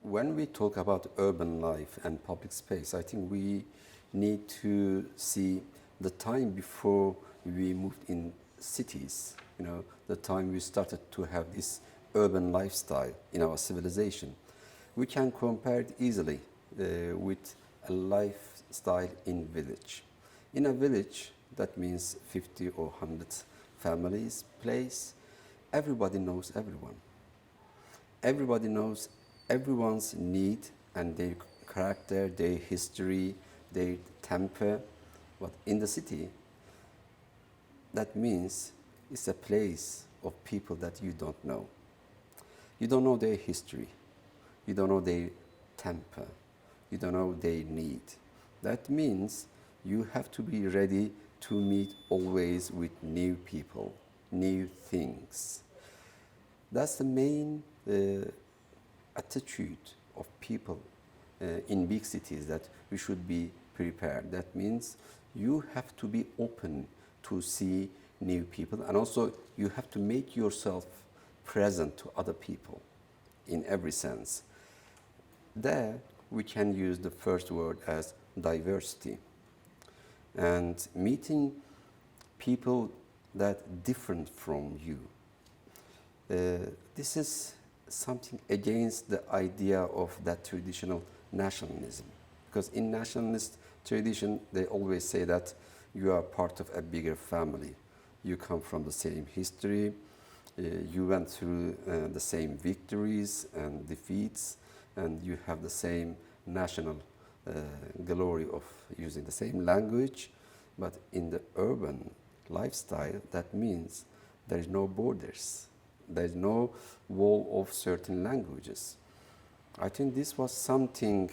when we talk about urban life and public space, I think we need to see the time before we moved in cities, the time we started to have this urban lifestyle in our civilization. We can compare it easily with a lifestyle in village. In a village, that means 50 or 100 families, place, everybody knows everyone. Everybody knows everyone's need and their character, their history, their temper. But in the city, that means it's a place of people that you don't know. You don't know their history. You don't know their temper. You don't know their need. That means you have to be ready to meet always with new people, new things. That's the main attitude of people in big cities, that we should be prepared. That means you have to be open to see new people, and also you have to make yourself present to other people in every sense. There we can use the first word as diversity, and meeting people that different from you. This is something against the idea of that traditional nationalism, because in nationalist tradition they always say that you are part of a bigger family. You come from the same history, you went through the same victories and defeats, and you have the same national glory of using the same language. But in the urban lifestyle, that means there is no borders. There is no wall of certain languages. I think this was something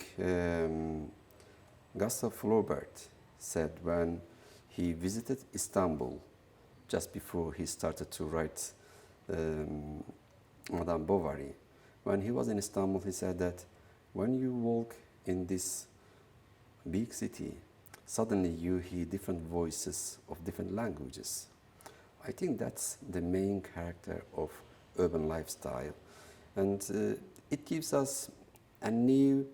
Gustave Flaubert said when he visited Istanbul just before he started to write Madame Bovary. When he was in Istanbul, he said that when you walk in this big city, suddenly you hear different voices of different languages. I think that's the main character of urban lifestyle, and it gives us a new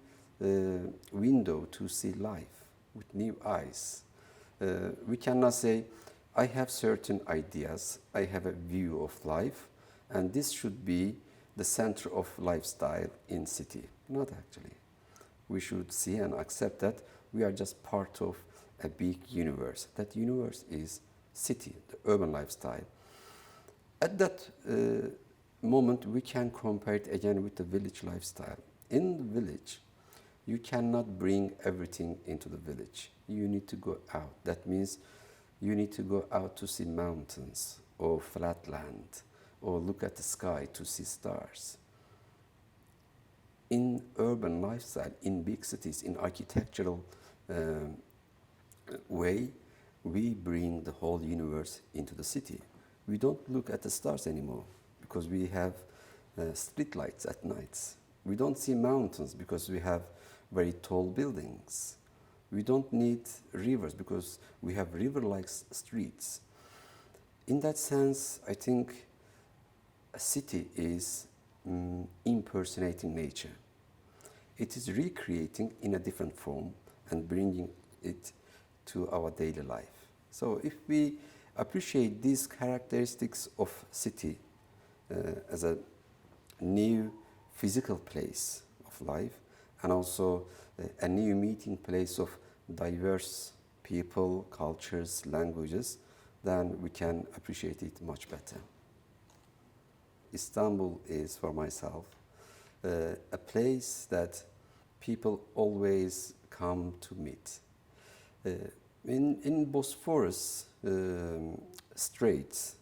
window to see life with new eyes. We cannot say, I have certain ideas, I have a view of life, and this should be the center of lifestyle in city. Not actually. We should see and accept that we are just part of a big universe. That universe is city, the urban lifestyle. At that moment, we can compare it again with the village lifestyle. In the village, you cannot bring everything into the village. You need to go out. That means you need to go out to see mountains or flat land or look at the sky to see stars. In urban lifestyle, in big cities, in architectural way, we bring the whole universe into the city. We don't look at the stars anymore because we have street lights at nights. We don't see mountains because we have very tall buildings. We don't need rivers because we have river-like streets. In that sense, I think a city is impersonating nature. It is recreating in a different form and bringing it to our daily life. So if we appreciate these characteristics of city as a new physical place of life, and also a new meeting place of diverse people, cultures, languages, then we can appreciate it much better. Istanbul is, for myself, a place that people always come to meet. In Bosphorus Straits,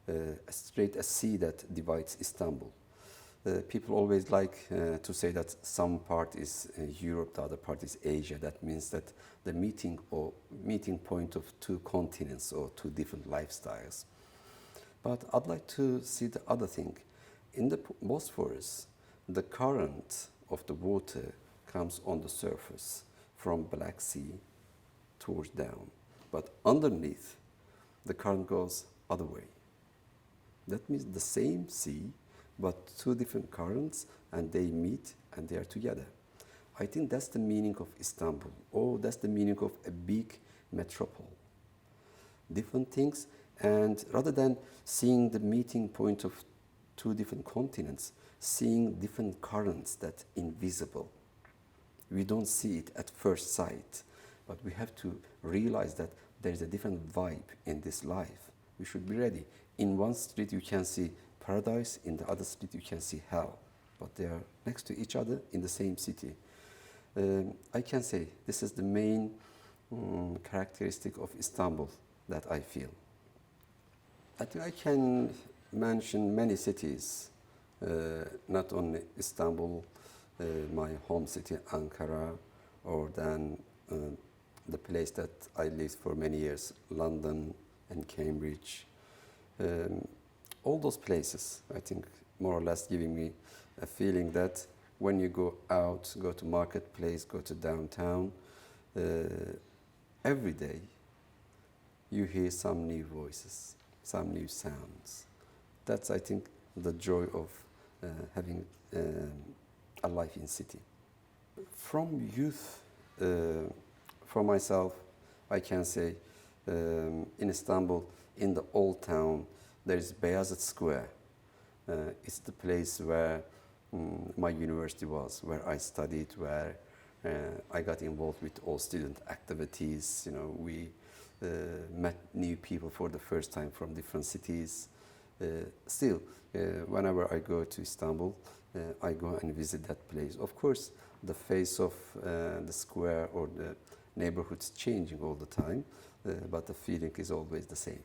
a sea that divides Istanbul, people always like to say that some part is Europe, the other part is Asia. That means that the meeting point of two continents or two different lifestyles. But I'd like to see the other thing. In the Bosphorus, the current of the water comes on the surface from Black Sea towards down. But underneath, the current goes other way. That means the same sea, but two different currents, and they meet and they are together. I think that's the meaning of Istanbul. Oh, that's the meaning of a big metropole. Different things, and rather than seeing the meeting point of two different continents, seeing different currents that invisible. We don't see it at first sight, but we have to realize that there is a different vibe in this life. We should be ready. In one street you can see paradise, in the other street you can see hell, but they are next to each other in the same city. I can say this is the main characteristic of Istanbul that I feel. I think I can mention many cities, not only Istanbul, my home city Ankara, or then the place that I lived for many years, London and Cambridge. All those places, I think, more or less giving me a feeling that when you go out, go to marketplace, go to downtown, every day you hear some new voices, some new sounds. That's, I think, the joy of having a life in city. From youth, for myself, I can say in Istanbul, in the old town, there is Beyazıt Square. It's the place where my university was, where I studied, where I got involved with all student activities. You know, we met new people for the first time from different cities. Still, whenever I go to Istanbul, I go and visit that place. Of course, the face of the square or the neighborhood's changing all the time, but the feeling is always the same.